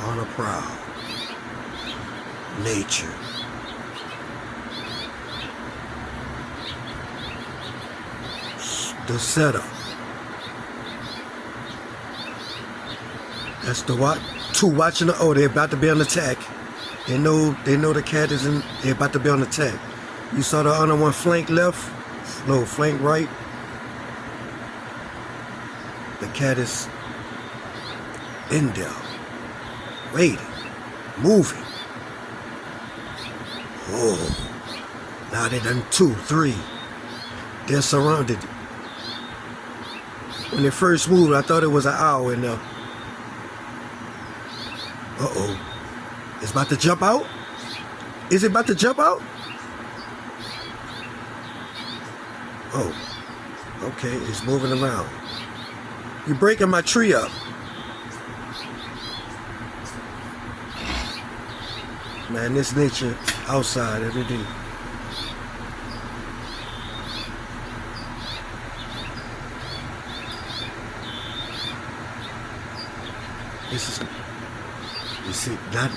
on a prowl. Nature. The setup. That's the what? Two watching the. Oh, they're about to be on attack. They know the cat is in. They're about to be on attack. You saw the other one flank left, no flank right. The cat is in there, waiting, moving. Oh, now they done 2, 3. They're surrounded. When they first moved, I thought it was an owl in there. Uh-oh. It's about to jump out? Is it about to jump out? Oh. Okay, it's moving around. You're breaking my tree up. Man, this nature outside every day. This is, you see, now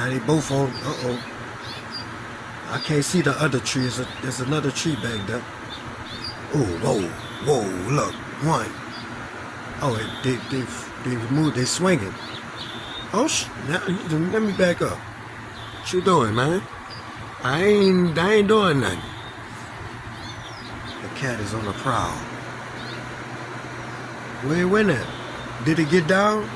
they both on. Uh-oh. I can't see the other trees. There's another tree back there. Oh, whoa, look, one. Oh, they moved, they swinging. Oh, now, let me back up. What you doing, man? I ain't doing nothing. The cat is on the prowl. Where it went at? Did it get down?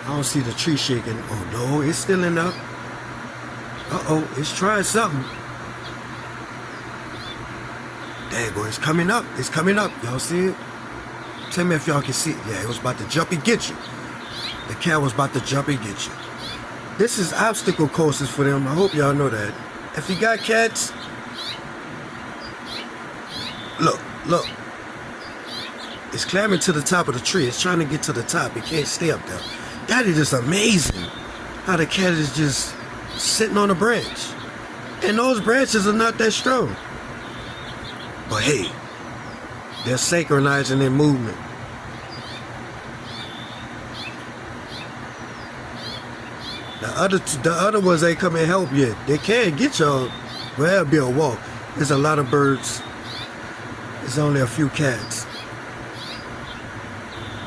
I don't see the tree shaking. Oh no, it's still in up. Uh-oh, it's trying something. Dang, boy, it's coming up. It's coming up. Y'all see it? Tell me if y'all can see it. Yeah, it was about to jump and get you. The cat was about to jump and get you. This is obstacle courses for them. I hope y'all know that. If you got cats, look. It's climbing to the top of the tree. It's trying to get to the top. It can't stay up there. That is just amazing. How the cat is just sitting on a branch. And those branches are not that strong. But hey, they're synchronizing their movement. The other ones ain't come and help yet. They can't get y'all. Well, that'll be a walk. There's a lot of birds. There's only a few cats.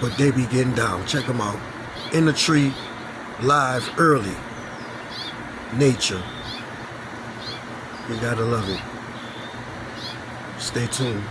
But they be getting down. Check them out. In the tree, live, early. Nature. You gotta love it. Stay tuned.